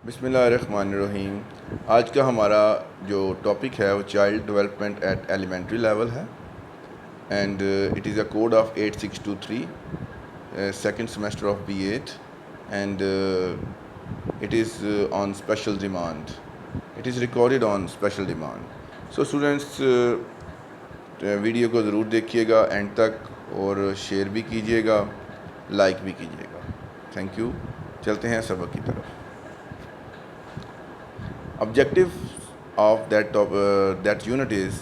बिस्मिल्लाहिर्रहमानिर्रहीम। आज का हमारा जो टॉपिक है वो child development at elementary level है and it is a code of 8623 second semester of B8 and it is on special demand. It is recorded on special demand. So students video को ज़रूर देखिएगा and तक और share भी कीजिएगा, like भी कीजिएगा। Thank you. चलते हैं सबक की तरफ। Objective of that unit is,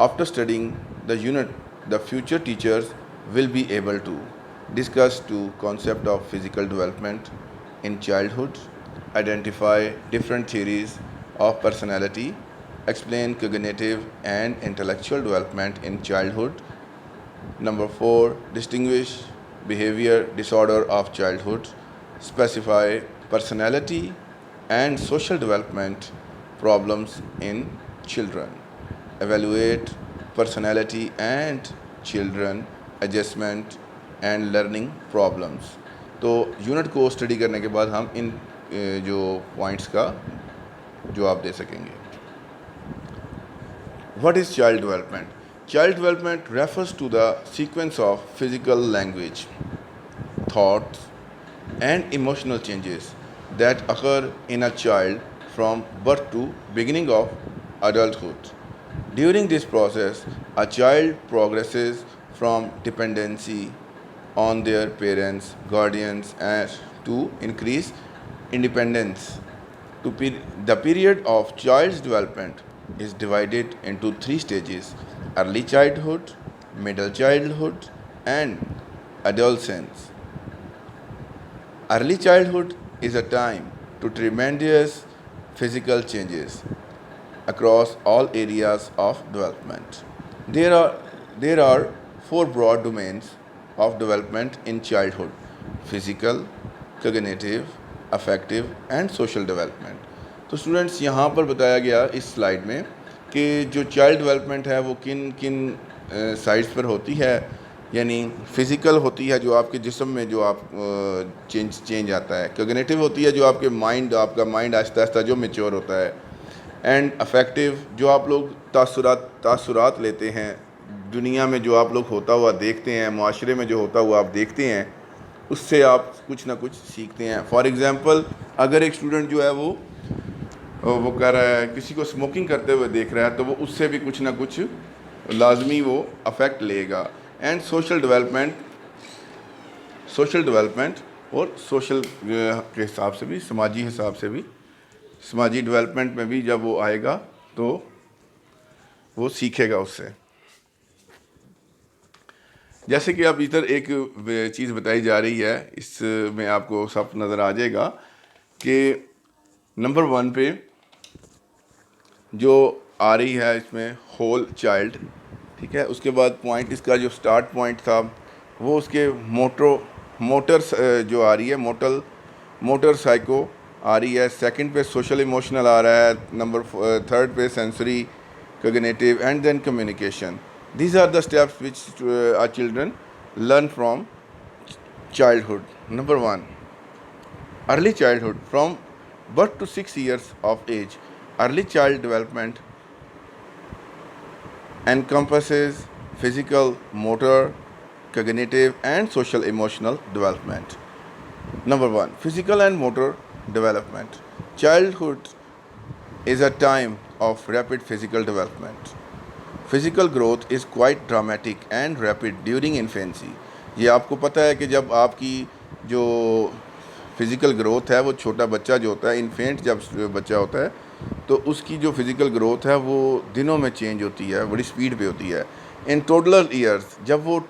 after studying the unit, the future teachers will be able to discuss two concept of physical development in childhood, identify different theories of personality, explain cognitive and intellectual development in childhood. Number 4, distinguish behavior disorder of childhood, specify personality and social development problems in children, evaluate personality and children adjustment and learning problems. तो unit को study करने के बाद हम इन जो points का जवाब दे सकेंगे। What is child development? Child development refers to the sequence of physical, language, thoughts and emotional changes that occur in a child from birth to beginning of adulthood. During this process, a child progresses from dependency on their parents, guardians, and to increase independence. The period of child's development is divided into 3 stages: early childhood, middle childhood, and adolescence. Early childhood is a time to tremendous physical changes across all areas of development. There are 4 broad domains of development in childhood: physical, cognitive, affective and social development. तो students यहाँ पर बताया गया इस slide में कि जो child development है वो किन किन साइड्स पर होती है। यानी फ़िज़िकल होती है जो आपके जिस्म में जो आप चेंज आता है, कॉग्निटिव होती है जो आपके आपका माइंड आहिस्ता आहिस्ता जो मैच्योर होता है, एंड अफेक्टिव जो आप लोग तासुरात लेते हैं, दुनिया में जो आप लोग होता हुआ देखते हैं, माशरे में जो होता हुआ आप देखते हैं, उससे आप कुछ ना कुछ सीखते हैं। फॉर एग्ज़ाम्पल, अगर एक स्टूडेंट जो है वो कर रहा है, किसी को स्मोकिंग करते हुए देख रहा है, तो वो उससे भी कुछ ना कुछ लाजमी वो अफेक्ट लेगा। एंड सोशल डेवलपमेंट और सोशल के हिसाब से भी, समाजी हिसाब से भी, समाजी डेवलपमेंट में भी जब वो आएगा तो वो सीखेगा उससे। जैसे कि अब इधर एक चीज़ बताई जा रही है, इसमें आपको सब नज़र आ जाएगा कि नंबर 1 पे जो आ रही है इसमें होल चाइल्ड, ठीक है। उसके बाद पॉइंट, इसका जो स्टार्ट पॉइंट था वो उसके मोटर जो आ रही है, मोटर साइको आ रही है। सेकंड पे सोशल इमोशनल आ रहा है। नंबर 3 पे sensory, cognitive and then communication. These are the steps which our children learn from childhood. Number 1, early childhood from birth to 6 years of age. Early child development encompasses physical, motor, cognitive and social emotional development. Number 1, physical and motor development. Childhood is a time of rapid physical development. Physical growth is quite dramatic and rapid during infancy. ये आपको पता है कि जब आपकी जो physical growth है, वो छोटा बच्चा जो होता है, इन्फेंट जब बच्चा होता है, तो उसकी जो फ़िज़िकल ग्रोथ है वो दिनों में चेंज होती है, बड़ी स्पीड पे होती है। इन टोडलर ईयर्स, जब वो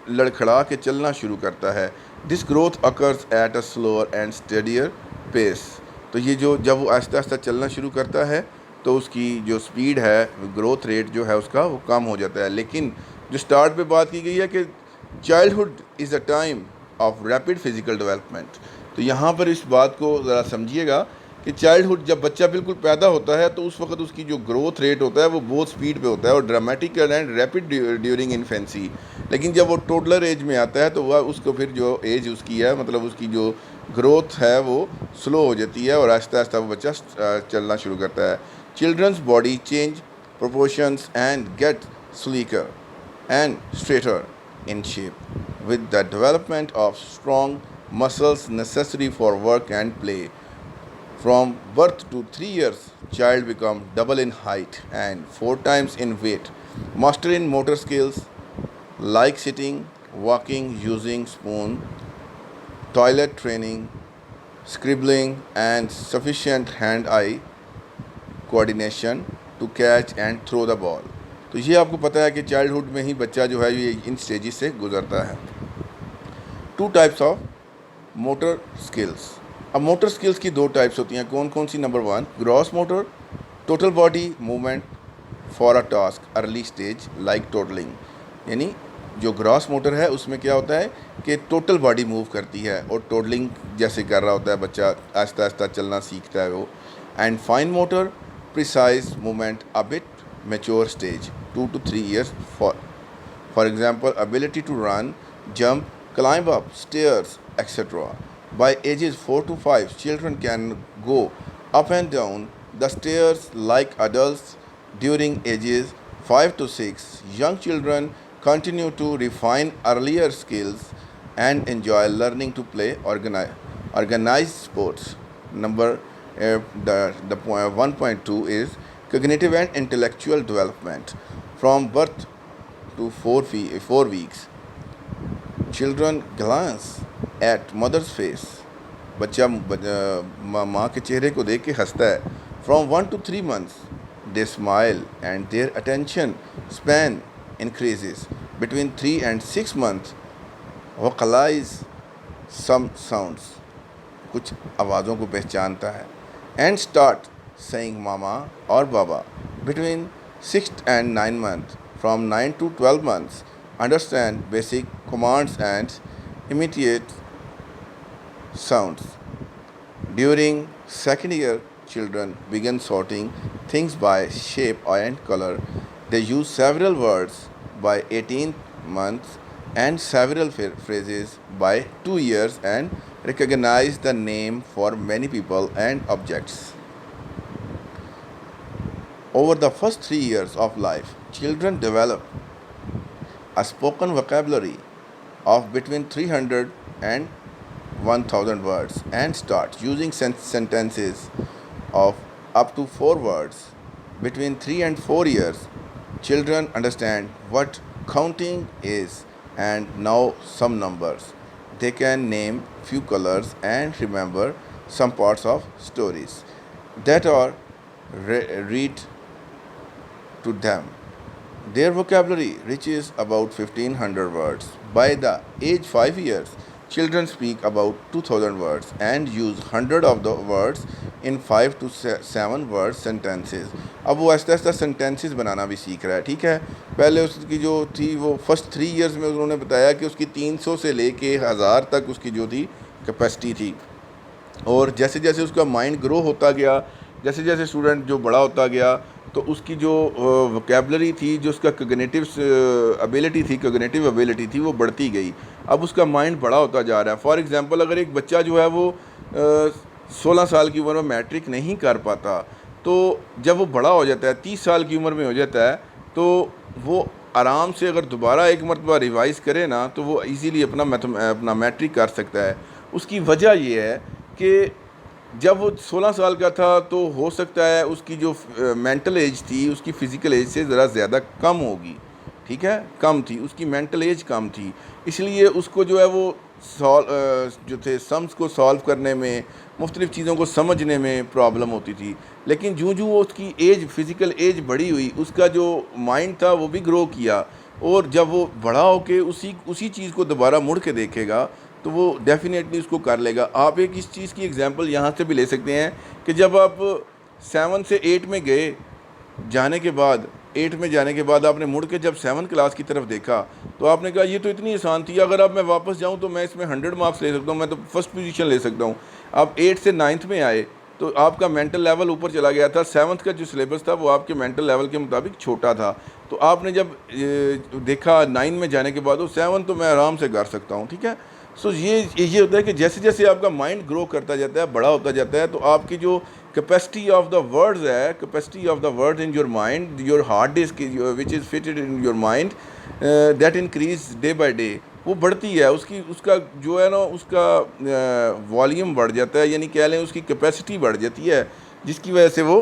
लड़खड़ा के चलना शुरू करता है, this growth occurs at a slower and steadier pace. तो ये जब वो आहिस्ता आहिस्ता चलना शुरू करता है तो उसकी जो स्पीड है, ग्रोथ रेट जो है उसका, वो कम हो जाता है। लेकिन जो स्टार्ट पे बात की गई है कि childhood is a time of rapid physical development, तो यहाँ पर इस बात को ज़रा समझिएगा कि चाइल्डहुड, जब बच्चा बिल्कुल पैदा होता है तो उस वक्त उसकी जो ग्रोथ रेट होता है वो बहुत स्पीड पे होता है और dramatic and rapid during infancy. लेकिन जब वो टोडलर एज में आता है तो वह उसको फिर जो एज उसकी है, मतलब उसकी जो ग्रोथ है वो स्लो हो जाती है और आहिस्ता आहिस्ता वो बच्चा चलना शुरू करता है. Children's body change proportions and get sleeker and straighter in shape with the development of strong muscles necessary for work and play. From birth to 3 years, child become double in height and 4 times in weight. Mastering motor skills like sitting, walking, using spoon, toilet training, scribbling, and sufficient hand-eye coordination to catch and throw the ball. तो ये आपको पता है कि childhood में ही बच्चा जो है ये इन स्टेजेस से गुजरता है. 2 टाइप्स ऑफ मोटर स्किल्स. अब मोटर स्किल्स की 2 टाइप्स होती हैं. कौन कौन सी? Number 1 gross motor, total body movement for a task early stage like toddling. यानी जो ग्रॉस मोटर है उसमें क्या होता है कि टोटल बॉडी मूव करती है और टोटलिंग जैसे कर रहा होता है बच्चा, आहिस्ता आहिस्ता चलना सीखता है वो. And fine motor precise movement a bit mature stage 2 to 3 years. For example, ability to run, jump, climb up stairs, etc. By ages 4 to 5, children can go up and down the stairs like adults. During ages 5 to 6, young children continue to refine earlier skills and enjoy learning to play organized sports. The 1.2 is cognitive and intellectual development. From birth to 4 weeks, children glance at mother's face. बच्चा माँ के चेहरे को देख के हंसता है. From 1 to 3 months, they smile and their attention span increases. Between 3 and 6 months, vocalize some sounds. कुछ आवाज़ों को पहचानता है. And start saying mama or baba. Between 6 and 9 months, from 9 to 12 months, understand basic commands and imitate sounds. During second year, children begin sorting things by shape and color. They use several words by 18 months and several phrases by 2 years and recognize the name for many people and objects. Over the first 3 years of life, children develop a spoken vocabulary of between 300 and 1000 words and start using sentences of up to 4 words. Between 3 and 4 years, children understand what counting is and know some numbers. They can name few colors and remember some parts of stories that are read to them. Their vocabulary reaches about 1500 words. By the age 5 years, children speak about 2000 words and use 100 of the words in 5 to 7 word sentences. अब वो Aahista Aahista sentences बनाना भी सीख रहा है. ठीक है, पहले उसकी जो थी वो फर्स्ट 3 इयर्स में उन्होंने बताया कि उसकी 300 से लेके 1000 तक उसकी जो थी कैपेसिटी थी. और जैसे जैसे उसका माइंड ग्रो होता गया, जैसे जैसे स्टूडेंट जो बड़ा होता गया, तो उसकी जो वोकेबलरी थी, जो उसका कोग्निटिव एबिलिटी थी वो बढ़ती गई. अब उसका माइंड बड़ा होता जा रहा है. फॉर एग्जांपल, अगर एक बच्चा जो है वो 16 साल की उम्र में मैट्रिक नहीं कर पाता, तो जब वो बड़ा हो जाता है, 30 साल की उम्र में हो जाता है, तो वो आराम से अगर दोबारा एक मरतबा रिवाइज़ करे ना, तो वो इजीली अपना मैट्रिक कर सकता है. उसकी वजह ये है कि जब वो 16 साल का था तो हो सकता है उसकी जो मेंटल एज थी उसकी फ़िज़िकल एज से ज़रा ज़्यादा कम होगी. ठीक है, कम थी, उसकी मेंटल एज कम थी, इसलिए उसको जो है वो जो थे सम्स को सॉल्व करने में, मुख्तलिफ़ चीज़ों को समझने में प्रॉब्लम होती थी. लेकिन जूँ जूँ उसकी एज, फ़िज़िकल एज बड़ी हुई, उसका जो माइंड था वो भी ग्रो किया. और जब वो बड़ा होके उसी चीज़ को दोबारा मुड़ के देखेगा तो वो डेफिनेटली उसको कर लेगा. आप एक इस चीज़ की एग्जांपल यहाँ से भी ले सकते हैं कि जब आप 7 से 8 में गए, जाने के बाद 8 में जाने के बाद आपने मुड़ के जब 7 क्लास की तरफ देखा तो आपने कहा ये तो इतनी आसान थी, अगर अब मैं वापस जाऊँ तो मैं इसमें 100 मार्क्स ले सकता हूँ, मैं तो फर्स्ट पोजीशन ले सकता हूँ. आप 8 से 9th में आए तो आपका मेंटल लेवल ऊपर चला गया था. 7th का जो सिलेबस था वो आपके मेंटल लेवल के मुताबिक छोटा था. तो आपने जब देखा 9 में जाने के बाद, वो 7 तो मैं आराम से कर सकता हूँ. ठीक है, सो ये होता है कि जैसे जैसे आपका माइंड ग्रो करता जाता है, बड़ा होता जाता है, तो आपकी जो कैपेसिटी ऑफ द वर्ड्स है, capacity of the words in your mind, your hard disk which is fitted in your mind, that increase day by day, वो बढ़ती है, उसका जो है ना उसका वॉल्यूम बढ़ जाता है, यानी कह लें उसकी कैपेसिटी बढ़ जाती है, जिसकी वजह से वो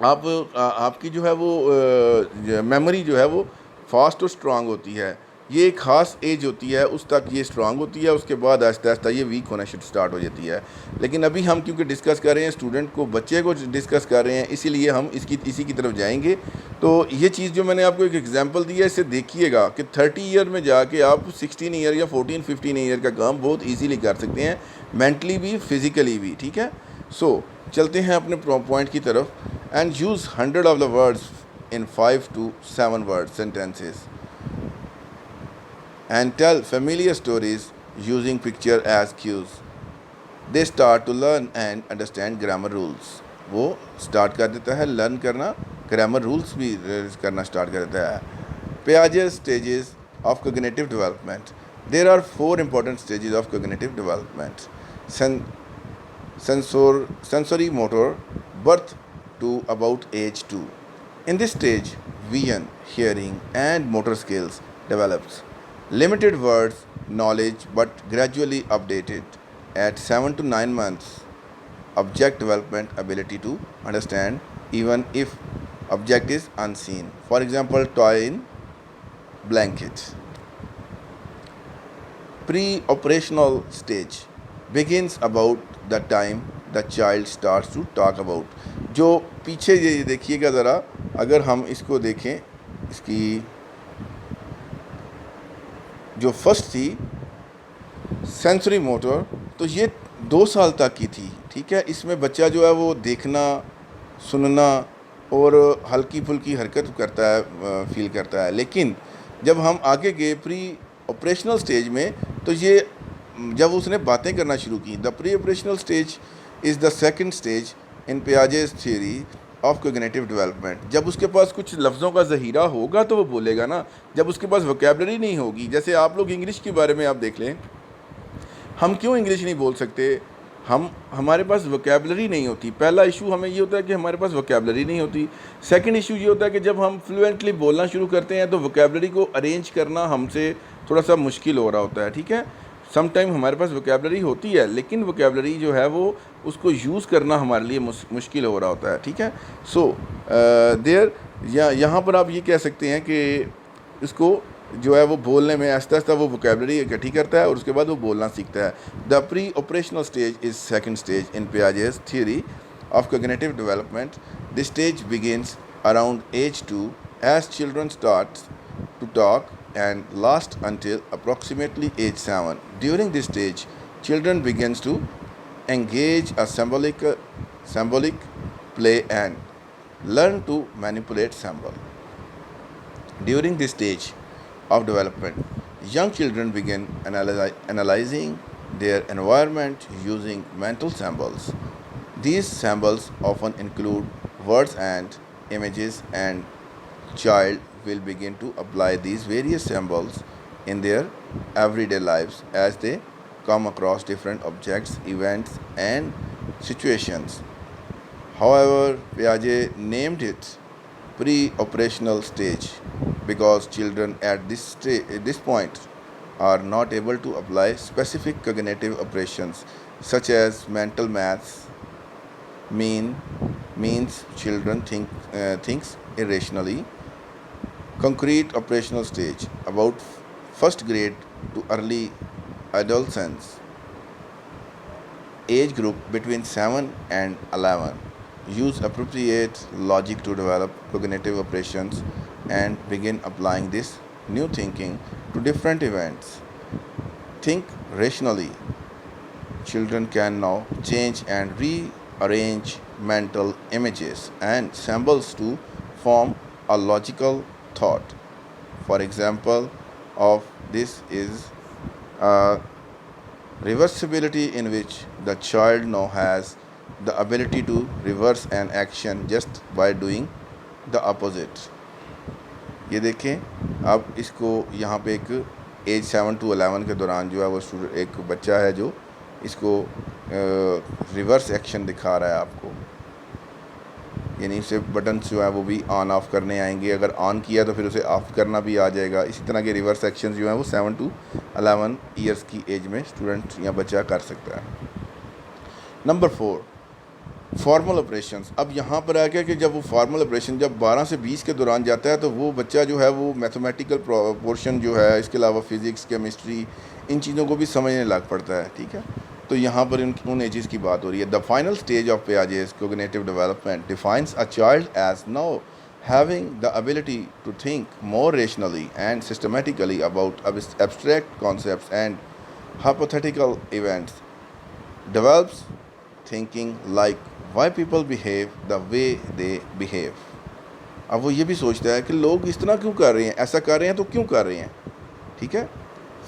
आपकी जो है वो मेमोरी जो है वो फास्ट और स्ट्रांग होती है। ये एक ख़ास एज होती है, उस तक ये स्ट्रांग होती है, उसके बाद आहिस्ता आहिस्ता ये वीक होना स्टार्ट हो जाती है। लेकिन अभी हम क्योंकि डिस्कस कर रहे हैं स्टूडेंट को, बच्चे को डिस्कस कर रहे हैं, इसीलिए हम इसी की तरफ जाएंगे। तो ये चीज़ जो मैंने आपको एक एग्जांपल दी है, इससे देखिएगा कि 30 ईयर में जाके आप 16 ईयर या 14-15 ईयर का काम बहुत ईजीली कर सकते हैं, मेंटली भी फिज़िकली भी। ठीक है, सो चलते हैं अपने पॉइंट की तरफ। And use 100 of the words in 5 to 7 word sentences and tell familiar stories using picture as cues. They start to learn and understand grammar rules. वो स्टार्ट कर देता है लर्न करना, ग्रामर रूल्स भी करना स्टार्ट कर देता है। Piaget's stages of cognitive development. There are 4 important stages of cognitive development. Sensory motor, birth to about age 2. In this stage, vision, hearing, and motor skills develops. Limited words knowledge but gradually updated. At 7 to 9 months, object development ability to understand even if object is unseen. For example, toy in blanket. Pre-operational stage begins about the time the child starts to talk about. जो पीछे ये देखिएगा ज़रा, अगर हम इसको देखें, इसकी जो फर्स्ट थी सेंसरी मोटर, तो ये 2 साल तक की थी। ठीक है, इसमें बच्चा जो है वो देखना, सुनना और हल्की फुल्की हरकत करता है, फील करता है। लेकिन जब हम आगे गए प्री ऑपरेशनल स्टेज में, तो ये जब उसने बातें करना शुरू की, the pre operational stage is the second stage in Piaget's theory of cognitive development. जब उसके पास कुछ लफ्ज़ों का ज़हीरा होगा तो वो बोलेगा ना, जब उसके पास वोकैबुलरी नहीं होगी। जैसे आप लोग इंग्लिश के बारे में आप देख लें, हम क्यों इंग्लिश नहीं बोल सकते, हमारे पास वोकैबुलरी नहीं होती। पहला इशू हमें ये होता है कि हमारे पास वोकैबुलरी नहीं होती। सेकंड इशू ये होता है कि जब हम फ्लुएंटली बोलना शुरू करते हैं तो वोकैबुलरी को अरेंज करना हमसे थोड़ा सा मुश्किल हो रहा होता है। ठीक है, सम टाइम हमारे पास वोकैबुलरी होती है, लेकिन वोकैबुलरी जो है वो उसको यूज़ करना हमारे लिए मुश्किल हो रहा होता है। ठीक है, सो यहाँ पर आप ये कह सकते हैं कि इसको जो है वो बोलने में आहिस्ता आहिस्ता वो वोकैबुलरी इकट्ठी करता है और उसके बाद वो बोलना सीखता है। The pre operational stage is second stage in Piaget's theory of cognitive development. This stage begins around age 2 as children start to talk and last until approximately age 7. During this stage, children begins to engage a symbolic play and learn to manipulate symbol. During this stage of development, young children begin analyzing their environment using mental symbols. These symbols often include words and images, and child will begin to apply these various symbols in their everyday lives as they come across different objects, events, and situations. However, Piaget named it pre-operational stage because children at this point are not able to apply specific cognitive operations such as mental maths. Means children thinks irrationally. Concrete operational stage about first grade to early adolescence, age group between 7 and 11. Use appropriate logic to develop cognitive operations and begin applying this new thinking to different events. Think rationally. Children can now change and rearrange mental images and symbols to form a logical thought. For example of this is reversibility, in which the child now has the ability to reverse an action just by doing the opposite. ये देखें, अब इसको यहाँ पे एक as 7 to 11 के दौरान जो है वो एक बच्चा है जो इसको रिवर्स एक्शन दिखा रहा है आपको, यानी उसे बटन्स जो है वो भी ऑन ऑफ़ करने आएंगे, अगर ऑन किया तो फिर उसे ऑफ़ करना भी आ जाएगा। इसी तरह के रिवर्स एक्शन जो हैं वो 7 to 11 ईयर्स की एज में स्टूडेंट या बच्चा कर सकता है। Number 4, formal operations. अब यहाँ पर आ गया कि जब वो फॉर्मल ऑपरेशन जब 12 से 20 के दौरान जाता है तो वो बच्चा जो है वो मैथमेटिकल पोर्शन जो है, इसके अलावा फ़िज़िक्स, केमिस्ट्री, इन चीज़ों को भी समझने लग पड़ता है। ठीक है, तो यहाँ पर उन एजेस की बात हो रही है। The final stage of Piaget's cognitive development defines a child as now having the ability to think more rationally and systematically about abstract concepts and hypothetical events, develops thinking like why people behave the way they behave। अब वो ये भी सोचता है कि लोग इस तरह क्यों कर रहे हैं, ऐसा कर रहे हैं तो क्यों कर रहे हैं। ठीक है,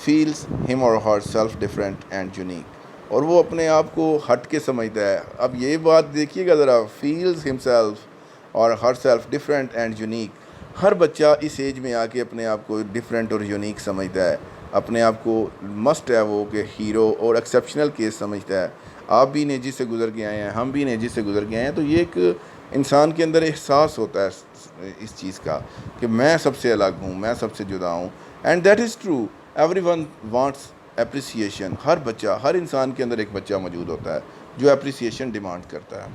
फील्स हिम और herself different and unique, और वो अपने आप को हट के समझता है। अब ये बात देखिएगा ज़रा, फील्स हिमसेल्फ और herself different and unique. हर बच्चा इस एज में आके अपने आप को डिफरेंट और यूनिक समझता है, अपने आप को मस्ट है वो कि हीरो और एक्सेप्शनल केस समझता है। आप भी इन एजेस से गुज़र के आए हैं, हम भी इन एजेस से गुज़र के आए हैं, तो ये एक इंसान के अंदर एहसास होता है इस चीज़ का कि मैं सबसे अलग हूँ, मैं सबसे जुदा हूँ। And that is true, everyone wants appreciation. हर बच्चा, हर इंसान के अंदर एक बच्चा मौजूद होता है जो एप्रिसिएशन डिमांड करता है।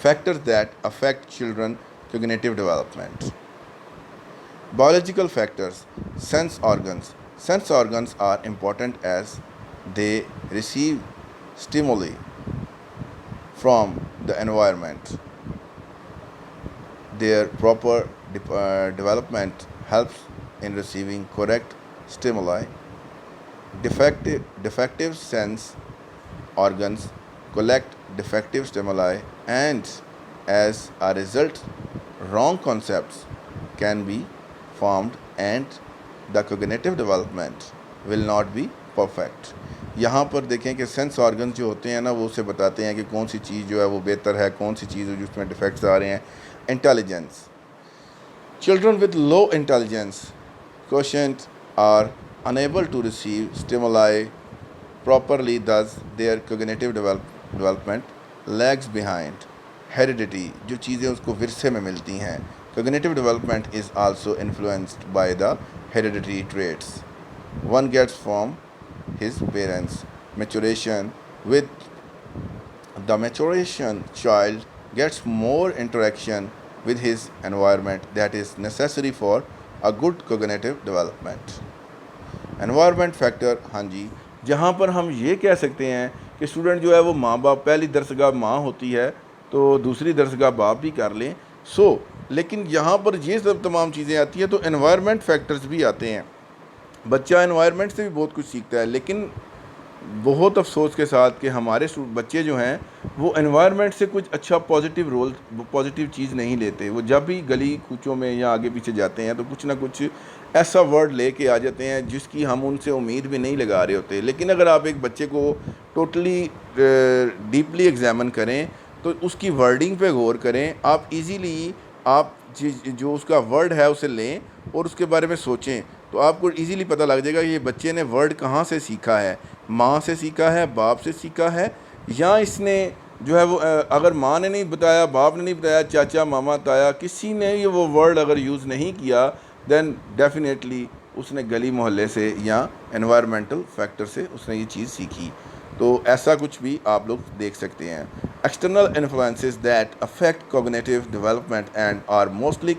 Factors that affect children cognitive development. Biological factors. Sense organs. Sense organs are important as they receive stimuli from the environment. Their proper development helps in receiving correct stimuli. Defective sense organs collect defective stimuli, and as a result wrong concepts can be formed and the cognitive development will not be perfect। यहाँ पर देखें कि sense organs जो होते हैं ना, वो उसे बताते हैं कि कौन सी चीज़ जो है वो बेहतर है, कौन सी चीज़ जिसमें डिफेक्ट्स आ रहे हैं। Intelligence. Children with low intelligence quotient are unable to receive stimuli properly, thus their cognitive development lags behind। Heredity, जो चीज़ें उसको विरसे में मिलती हैं। cognitive development is also influenced by the hereditary traits one gets from his parents। maturation, with the maturation child gets more interaction with his environment that is necessary for a good cognitive development। environment factor, हाँ जी, जहाँ पर हम ये कह सकते हैं कि student जो है वो माँ बाप, पहली दरसगाह माँ होती है तो दूसरी दरसगाह बाप भी कर लें। लेकिन यहाँ पर ये सब तमाम चीज़ें आती हैं तो एनवायरनमेंट फैक्टर्स भी आते हैं। बच्चा एनवायरनमेंट से भी बहुत कुछ सीखता है, लेकिन बहुत अफसोस के साथ कि हमारे बच्चे जो हैं वो एनवायरनमेंट से कुछ अच्छा पॉजिटिव चीज़ नहीं लेते। वो जब भी गली कूचों में या आगे पीछे जाते हैं तो कुछ ना कुछ ऐसा वर्ड लेके आ जाते हैं जिसकी हम उनसे उम्मीद भी नहीं लगा रहे होते। लेकिन अगर आप एक बच्चे को टोटली डीपली एग्जामिन करें तो उसकी वर्डिंग पे गौर करें, आप इजीली आप जो उसका वर्ड है उसे लें और उसके बारे में सोचें तो आपको इजीली पता लग जाएगा ये बच्चे ने वर्ड कहाँ से सीखा है। माँ से सीखा है, बाप से सीखा है, या इसने जो है वो अगर माँ ने नहीं बताया, बाप ने नहीं बताया, चाचा मामा ताया किसी ने ये वो वर्ड अगर यूज़ नहीं किया, देन डेफिनेटली उसने गली मोहल्ले से या एनवायरमेंटल फैक्टर से उसने ये चीज़ सीखी। तो ऐसा कुछ भी आप लोग देख सकते हैं। External influences that affect cognitive development and are mostly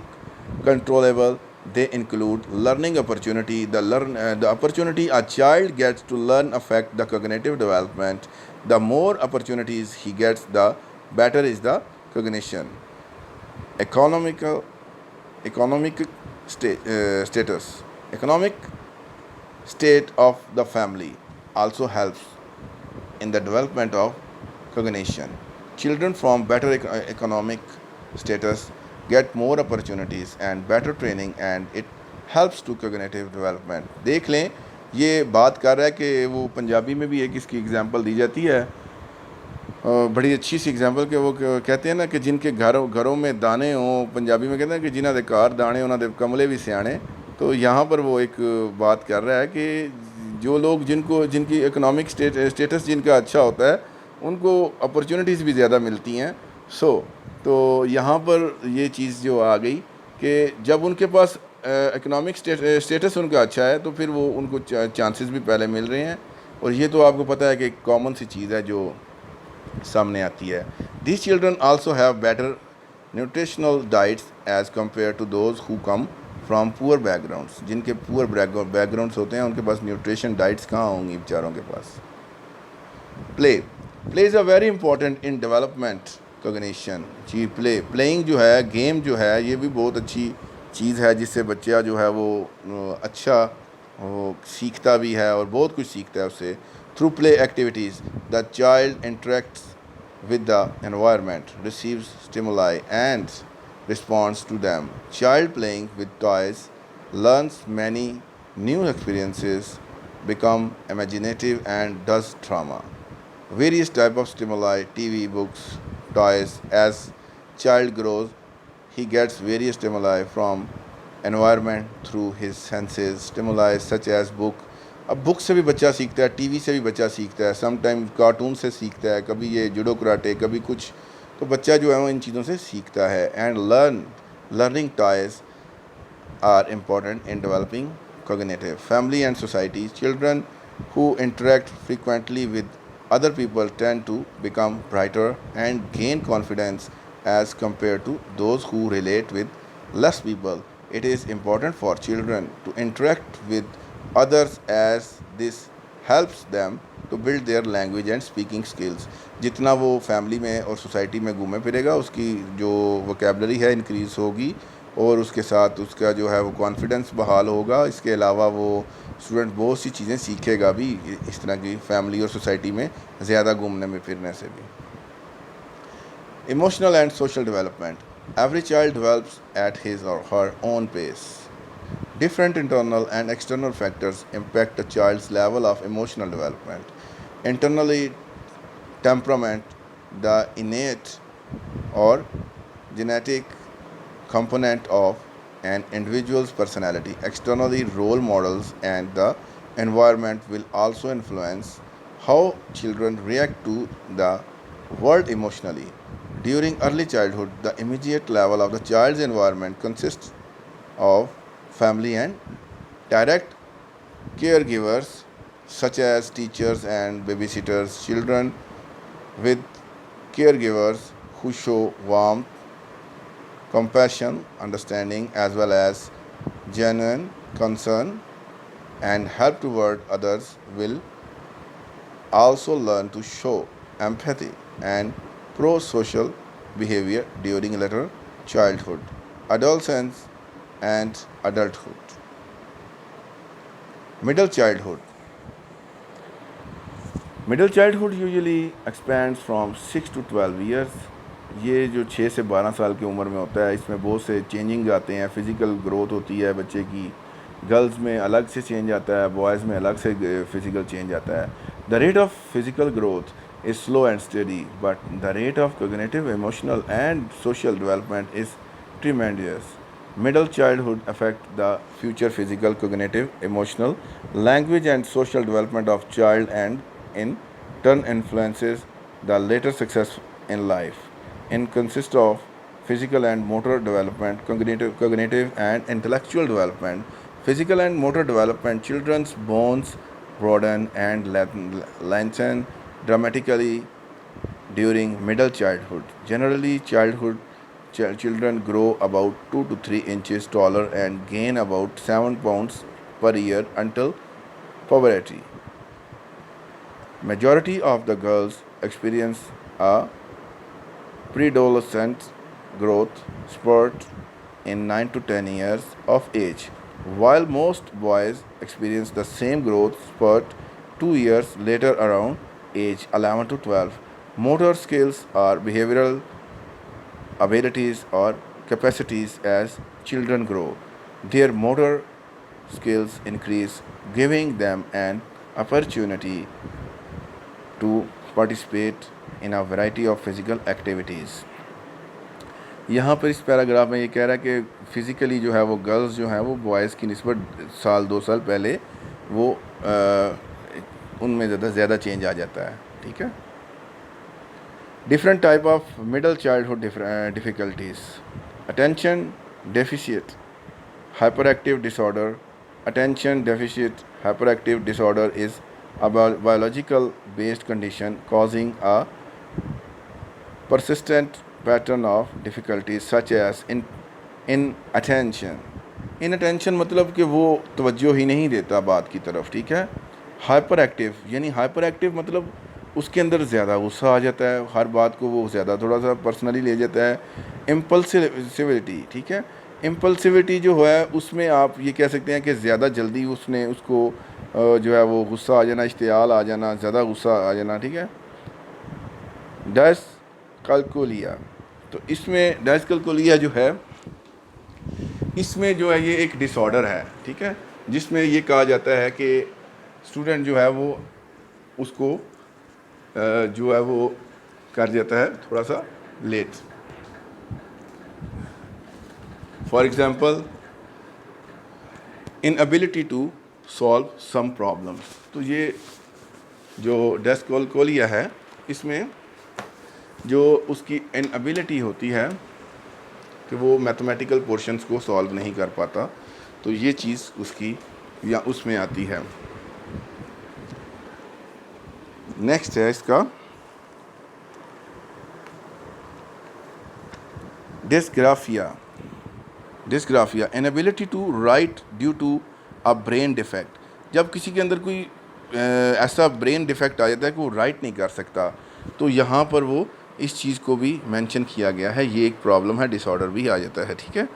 controllable. They include learning opportunity. The opportunity a child gets to learn affect the cognitive development. The more opportunities he gets, the better is the cognition. Economic status. Economic state of the family also helps in the development of cognition. Children from better economic status get more opportunities and better training and it helps to cognitive development। देख लें, ये बात कर रहा है कि वो पंजाबी में भी एक इसकी एग्जांपल दी जाती है, बड़ी अच्छी सी एग्जांपल कि वो कहते हैं ना कि जिनके घरों में दाने हों, पंजाबी में कहते हैं कि जिन्हां दे घर दाने उन्हां दे कमले भी सियाने। तो यहाँ पर वो एक बात कर रहा है कि जो लोग जिनकी इकोनॉमिक स्टेटस जिनका अच्छा होता है उनको अपॉर्चुनिटीज़ भी ज़्यादा मिलती हैं। तो यहाँ पर ये चीज़ जो आ गई कि जब उनके पास इकोनॉमिक स्टेटस उनका अच्छा है तो फिर वो उनको चांसेस भी पहले मिल रहे हैं। और ये तो आपको पता है कि कॉमन सी चीज़ है जो सामने आती है। These children also have better nutritional diets as compare to those who come from poor backgrounds. जिनके पुअर बैकग्राउंड्स होते हैं उनके पास न्यूट्रिशन डाइट्स कहाँ होंगी बेचारों के पास। Play is a very important in development cognition. जी प्लेइंग जो है, गेम जो है, ये भी बहुत अच्छी चीज़ है जिससे बच्चा जो है वो अच्छा वो सीखता भी है और बहुत कुछ सीखता है उससे। Through play activities the child interacts with the environment, receives stimuli and responds to them. Child playing with toys learns many new experiences, become imaginative and does trauma. Various type of stimuli, TV, books, toys. As child grows, he gets various stimuli from environment through his senses. Stimuli such as book, अब book से भी बच्चा सीखता है, TV से भी बच्चा सीखता है, समटाइम कार्टून से सीखता है, कभी ये जुडो कराटे, कभी कुछ। तो बच्चा जो है वो इन चीज़ों से सीखता है। And learning toys are important in developing cognitive. Family and society. Children who interact frequently with other people tend to become brighter and gain confidence as compared to those who relate with less people. It is important for children to interact with others as this helps them to build their language and speaking skills. जितना वो family में और society में घूमे फिरेगा उसकी जो vocabulary है increase होगी और उसके साथ उसका जो है वो कॉन्फिडेंस बहाल होगा। इसके अलावा वो स्टूडेंट बहुत सी चीज़ें सीखेगा भी इस तरह की फैमिली और सोसाइटी में ज़्यादा घूमने में फिरने से भी। Emotional and social development. Every child develops at his और her own pace. Different internal and external factors impact a child's level of emotional development. Internally, temperament, the innate or genetic component of an individual's personality. Externally, role models and the environment will also influence how children react to the world emotionally. During early childhood, the immediate level of the child's environment consists of family and direct caregivers such as teachers and babysitters. Children with caregivers who show warmth, compassion, understanding, as well as genuine concern and help toward others will also learn to show empathy and pro-social behavior during later childhood, adolescence, and adulthood. Middle childhood. Middle childhood usually expands from 6 to 12 years. ये जो 6 से 12 साल की उम्र में होता है इसमें बहुत से चेंजिंग आते हैं, फिज़िकल ग्रोथ होती है बच्चे की। गर्ल्स में अलग से चेंज आता है, बॉयज़ में अलग से फिज़िकल चेंज आता है। The rate of physical growth is slow and steady, but the rate of cognitive, emotional, and social development is tremendous. Middle childhood affect the future physical, cognitive, emotional, language, and social development of child, and in turn influences the later success in life. It consists of physical and motor development, cognitive and intellectual development. Physical and motor development, children's bones broaden and lengthen dramatically during middle childhood. Generally, children grow about 2 to 3 inches taller and gain about 7 pounds per year until puberty. Majority of the girls experience a preadolescent growth spurt in 9 to 10 years of age, while most boys experience the same growth spurt 2 years later around age 11 to 12. Motor skills are behavioral abilities or capacities. As children grow, their motor skills increase, giving them an opportunity to participate in a variety of physical activities. यहाँ पर इस paragraph में ये कह रहा है कि physically जो है वो गर्ल्स जो हैं वो बॉयज़ की निस्बत साल 2 साल पहले वो उनमें ज़्यादा चेंज आ जाता है, ठीक है। Different type of middle childhood difficulties: attention deficit hyperactive disorder. Attention deficit hyperactive disorder is a biological based condition causing a persistent pattern of difficulties such as inattention. Inattention मतलब कि वो तवज्जो ही नहीं देता बात की तरफ, ठीक है। हाइपर एक्टिव यानी हाइपर एक्टिव मतलब उसके अंदर ज़्यादा गुस्सा आ जाता है, हर बात को वो ज़्यादा थोड़ा सा पर्सनली ले जाता है। इम्पल्सिविटी, ठीक है। इम्पल्सिविटी जो है उसमें आप ये कह सकते हैं कि ज़्यादा जल्दी उसको जो है वो गुस्सा आ जाना, इश्तियाल आ जाना, ज़्यादा गुस्सा आ जाना, ठीक है। डायस्कैल्कुलिया, तो इसमें डायस्कैल्कुलिया जो है इसमें जो है ये एक डिसऑर्डर है, ठीक है, जिसमें ये कहा जाता है कि स्टूडेंट जो है वो उसको जो है वो कर जाता है थोड़ा सा late. For example inability to solve some problems. तो ये जो डायस्कैल्कुलिया है इसमें जो उसकी इनएबिलिटी होती है कि वो मैथमेटिकल पोर्शंस को सॉल्व नहीं कर पाता, तो ये चीज़ उसकी या उसमें आती है। नेक्स्ट है इसका dysgraphia. Dysgraphia inability to write due to a brain defect. जब किसी के अंदर कोई ऐसा ब्रेन डिफेक्ट आ जाता है कि वो राइट नहीं कर सकता, तो यहाँ पर वो इस चीज़ को भी मेंशन किया गया है, ये एक प्रॉब्लम है, डिसऑर्डर भी आ जाता है, ठीक है।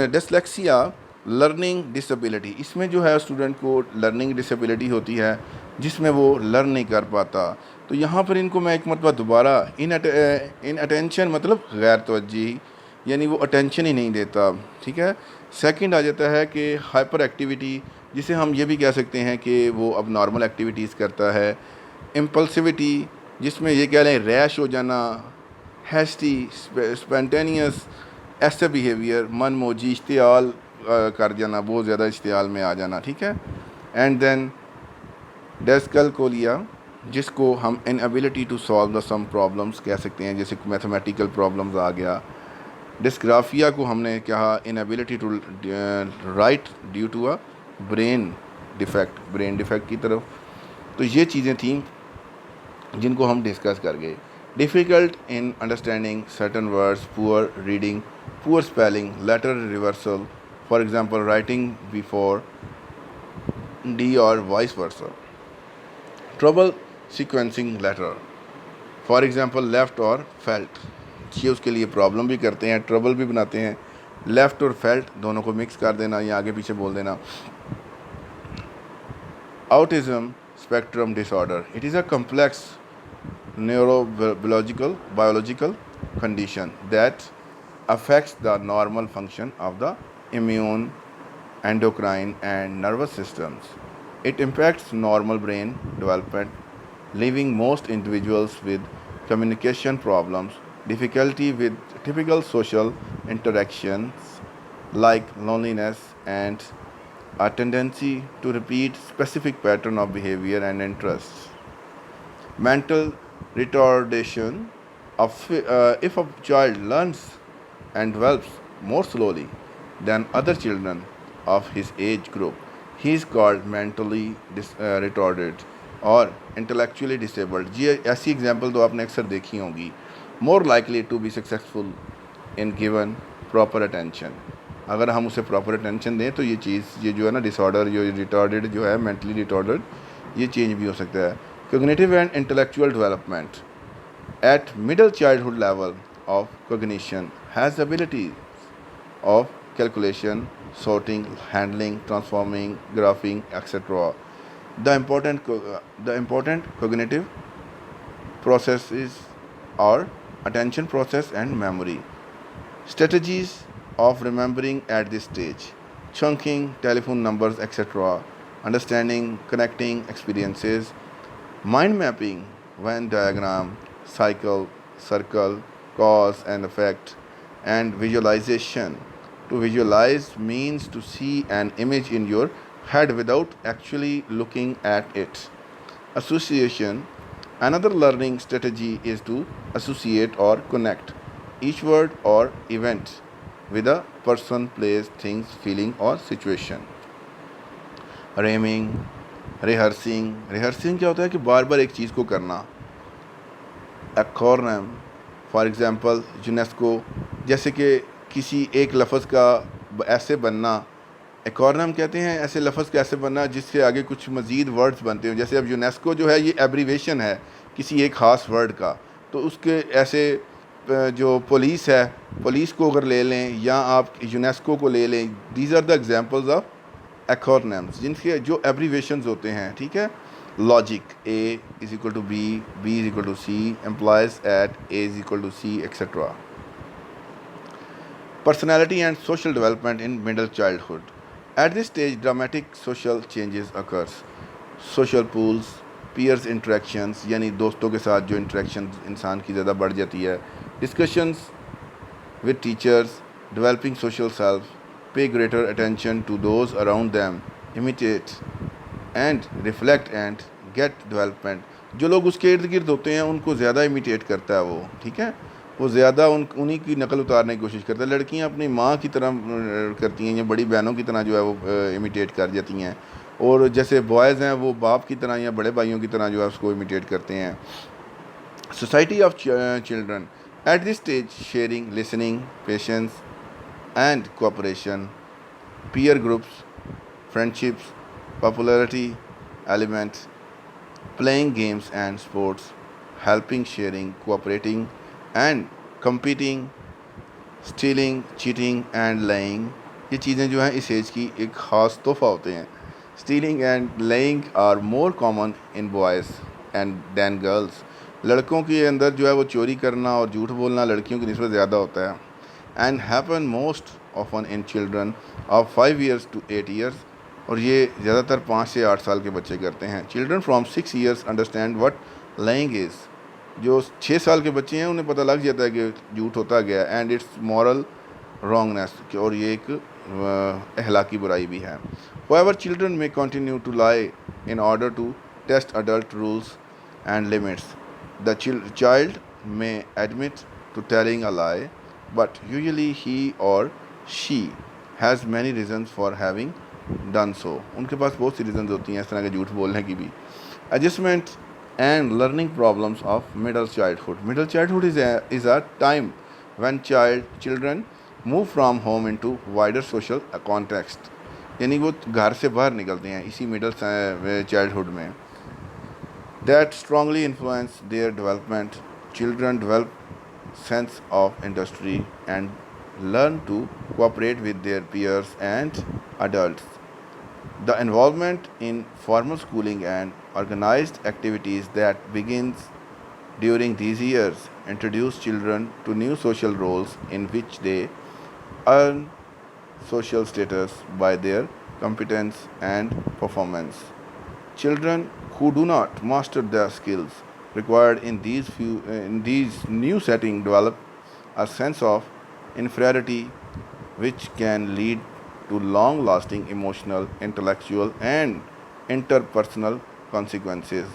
डिसलेक्सिया लर्निंग डिसेबिलिटी, इसमें जो है स्टूडेंट को लर्निंग डिसेबिलिटी होती है जिसमें वो लर्न नहीं कर पाता। तो यहाँ पर इनको मैं एक मरतबा दोबारा इन अटेंशन मतलब गैर तवज्जी, यानी वो अटेंशन ही नहीं देता, ठीक है। सेकंड आ जाता है कि हाइपर एक्टिविटी, जिसे हम ये भी कह सकते हैं कि वो अब नॉर्मल एक्टिविटीज़ करता है। इम्पल्सिविटी, जिसमें ये कह लें रैश हो जाना, हैस्टी स्पॉन्टेनियस ऐसे बिहेवियर, मन मौजी इश्तियाल कर जाना, बहुत ज़्यादा इश्तियाल में आ जाना, ठीक है। एंड देन डिस्कैल्कुलिया, जिसको हम inability to solve the sum problems कह सकते हैं, जैसे मैथमेटिकल प्रॉब्लम्स आ गया। डिस्ग्राफिया को हमने कहा inability to write due to a brain defect की तरफ। तो ये चीज़ें थीं जिनको हम डिस्कस कर गए। Difficult in understanding certain words, poor reading, poor spelling, letter reversal, for example writing before D और vice versa. Trouble sequencing letter, for example left और फेल्ट, ये उसके लिए प्रॉब्लम भी करते हैं, ट्रबल भी बनाते हैं। लेफ़्ट और फेल्ट दोनों को मिक्स कर देना या आगे पीछे बोल देना। Autism spectrum disorder. It is a complex biological condition that affects the normal function of the immune, endocrine, and nervous systems. It impacts normal brain development, leaving most individuals with communication problems, difficulty with typical social interactions like loneliness, and a tendency to repeat specific pattern of behavior and interests. Mental retardation if a child learns and develops more slowly than other children of his age group, he is called mentally retarded और intellectually disabled। ये ऐसी example तो आपने अक्सर देखी होंगी। more likely to be successful in given proper attention। अगर हम उसे प्रॉपर अटेंशन दें तो ये चीज़, ये जो है ना डिसऑर्डर, जो रिटार्डेड जो है मेंटली रिटार्डेड, ये चेंज भी हो सकता है। Cognitive and intellectual development at middle childhood level of cognition has abilities of calculation, sorting, handling, transforming, graphing, etc. The important cognitive processes are attention process and memory. Strategies of remembering at this stage: chunking, telephone numbers, etc., understanding, connecting experiences, mind mapping, Venn diagram, cycle, circle, cause and effect, and visualization. To visualize means to see an image in your head without actually looking at it. Association. Another learning strategy is to associate or connect each word or event with a person, place, things, feeling, or situation. रेमिंग, rehearsing क्या होता है कि बार बार एक चीज़ को करना. Acronym, for example UNESCO, जैसे कि किसी एक लफ्ज़ का ऐसे बनना. एक्रोनिम कहते हैं ऐसे लफ्ज़ का ऐसे बनना जिसके आगे कुछ मज़ीद वर्ड्स बनते हैं. जैसे अब यूनेस्को जो है ये एब्रीवेशन है किसी एक ख़ास वर्ड का, तो उसके ऐसे जो पुलिस है, पुलिस को अगर ले लें या आप यूनेस्को को ले लें, these are the examples of acronyms जिनके जो एब्रीवेशंस होते हैं. ठीक है. Logic, A is equal to B is equal to C, employees at A is equal to C, etcetera. Personality and social development in middle childhood. At this stage, dramatic social changes occurs. Social pools, peers interactions, यानी दोस्तों के साथ जो interactions इंसान की ज़्यादा बढ़ जाती है. Discussions with teachers, developing social self, pay greater attention to those around them, imitate and reflect and get development. जो लोग उसके इर्द गिर्द होते हैं उनको ज़्यादा इमिटेट करता है वो. ठीक है. वो ज़्यादा उन्हीं की नकल उतारने की कोशिश करता है. लड़कियां अपनी माँ की तरह करती हैं या बड़ी बहनों की तरह जो है वो इमिटेट कर जाती हैं, और जैसे बॉयज़ हैं वो बाप की तरह या बड़े भाइयों की तरह जो है उसको इमिटेट करते हैं. Society of children. At this stage sharing, listening, patience and cooperation, peer groups, friendships, popularity elements, playing games and sports, helping, sharing, cooperating and competing, stealing, cheating and lying. ये चीज़ें जो हैं इस एज की एक ख़ास तोहफ़ा होते हैं. Stealing and lying are more common in boys and than girls. लड़कों के अंदर जो है वो चोरी करना और झूठ बोलना लड़कियों की निस्बत ज़्यादा होता है. And happen most often in children of 5 years to 8 years. और ये ज़्यादातर 5 से 8 साल के बच्चे करते हैं. Children from 6 years understand what lying is. जो 6 साल के बच्चे हैं उन्हें पता लग जाता है कि झूठ होता गया. एंड इट्स मॉरल रॉन्गनेस, और ये एक अखलाकी बुराई भी है. However, children may continue to lie in order to test adult rules and limits. The child may admit to telling a lie, but usually he or she has many reasons for having done so. उनके पास बहुत सी reasons होती हैं इस तरह के झूठ बोलने की भी. Adjustment and learning problems of middle childhood. Middle childhood is a time when children move from home into wider social context. यानी वो घर से बाहर निकलते हैं इसी मिडल चाइल्डहुड में. That strongly influence their development. Children develop sense of industry and learn to cooperate with their peers and adults. The involvement in formal schooling and organized activities that begins during these years introduce children to new social roles in which they earn social status by their competence and performance. Children who do not master the skills required in these new setting develop a sense of inferiority which can lead to long lasting emotional, intellectual and interpersonal consequences.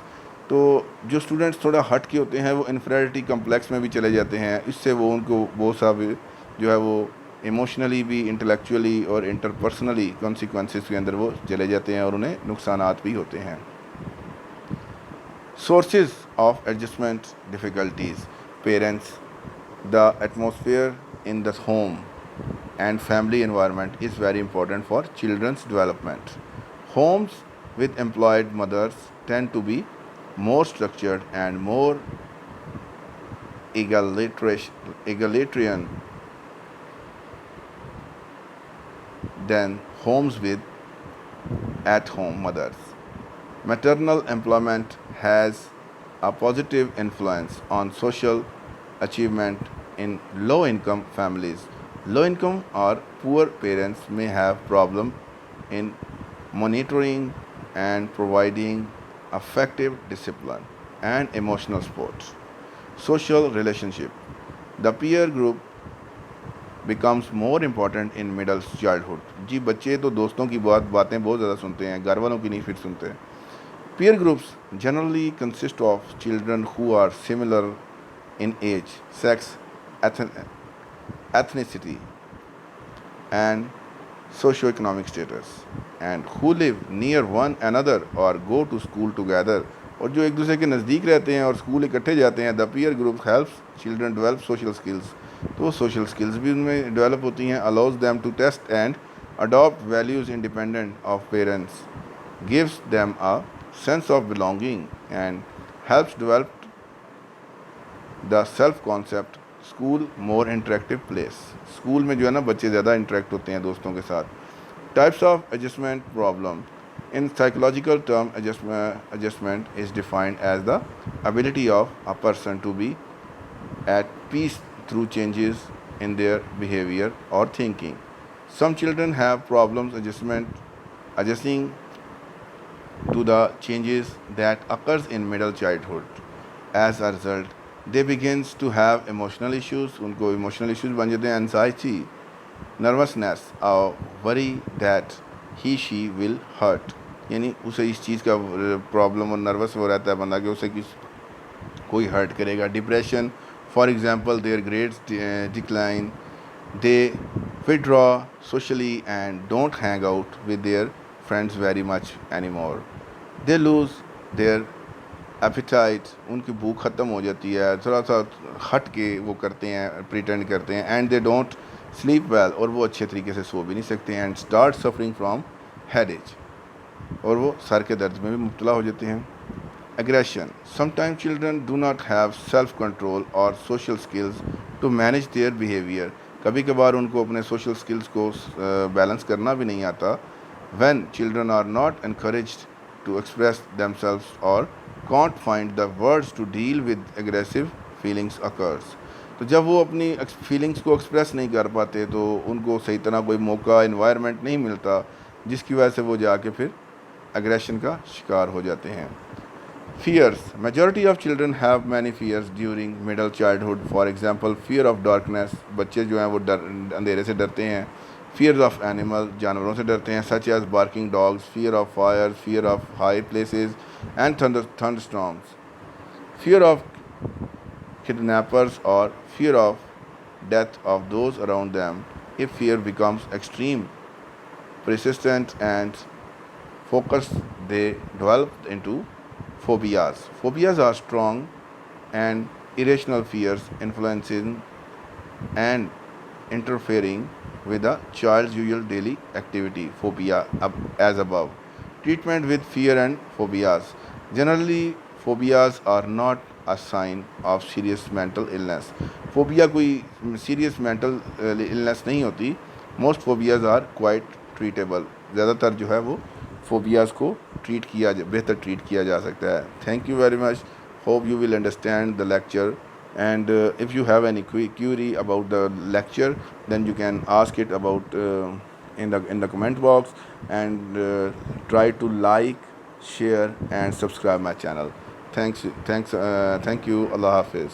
तो जो students थोड़ा हट के होते हैं वो inferiority complex में भी चले जाते हैं. इससे वो उनको बहुत सा भी जो है वो इमोशनली भी, इंटेलेक्चुअली और इंटरपर्सनली कॉन्सिक्वेंसेस के अंदर वो चले जाते हैं और उन्हें नुकसानात भी होते हैं. Sources of adjustment difficulties. Parents. The atmosphere in the home and family environment is very important for children's development. Homes with employed mothers tend to be more structured and more egalitarian than homes with at-home mothers. Maternal employment has a positive influence on social achievement in low-income families. Low-income or poor parents may have problem in monitoring and providing effective discipline and emotional support. Social relationship. The peer group becomes more important in middle childhood. जी बच्चे तो दोस्तों की बातें बहुत ज़्यादा सुनते हैं, घर वालों की नहीं फिर सुनते हैं. Peer groups generally consist of children who are similar in age, sex, ethnicity, and socioeconomic status, and who live near one another or go to school together. और जो एक दूसरे के नज़दीक रहते हैं और स्कूल इकट्ठे जाते हैं. The peer group helps children develop social skills. तो वो सोशल स्किल्स भी उनमें डेवलप होती हैं. Allows them to test and adopt values independent of parents, gives them a sense of belonging and helps develop the self concept. School more interactive place. School में जो है ना बच्चे ज़्यादा इंटरेक्ट होते हैं दोस्तों के साथ. Types of adjustment problem. In psychological term, adjustment is defined as the ability of a person to be at peace through changes in their behavior or thinking. Some children have problems adjusting to the changes that occurs in middle childhood. As a result, they begins to have emotional issues. उनको emotional issues बन जाते हैं. Anxiety, nervousness, or worry that he she will hurt. यानी उसे इस चीज़ का problem और nervous हो रहता है बंदा कि उसे कोई हर्ट करेगा. Depression, for example their grades decline, they withdraw socially and don't hang out with their friends very much any more. They lose their appetite. उनकी भूख ख़त्म हो जाती है. थोड़ा सा हट के वो करते हैं, प्रिटेंड करते हैं. And they don't sleep well. और वो अच्छे तरीके से सो भी नहीं सकते. And start suffering from headaches. और वो सर के दर्द में भी मुब्तला हो जाते हैं. Aggression. Sometime children do not have self control और social skills to manage their behaviour. कभी कभार उनको अपने सोशल स्किल्स को बैलेंस करना भी नहीं आता. When children are not encouraged to express themselves और can't find the words to deal with aggressive feelings occurs. तो जब वो अपनी फीलिंग्स को एक्सप्रेस नहीं कर पाते तो उनको सही तरह कोई मौका, इन्वायरमेंट नहीं मिलता, जिसकी वजह से वो जाके फिर एग्रेशन का शिकार हो जाते हैं. Fears. Majority of children have many fears during middle childhood. For example fear of darkness. बच्चे जो हैं वो अंधेरे से डरते हैं. Fears of animal. जानवरों से डरते हैं, such as barking dogs. Fear of fire, fear of high places and thunderstorms. Fear of kidnappers और fear of death of those around them. If fear becomes extreme, persistent and focused, they develop into phobias. Phobias are strong and irrational fears influencing and interfering with a child's usual daily activity. Phobia as above. Treatment with fear and phobias. Generally, phobias are not a sign of serious mental illness. Phobia कोई serious mental illness नहीं होती. Most phobias are quite treatable. ज़्यादातर जो है वो phobias को बेहतर treat किया जा सकता है. Thank you very much. Hope you will understand the lecture, and if you have any query about the lecture then you can ask it about in the comment box, and try to like, share and subscribe my channel. Thank you. Allah Hafiz.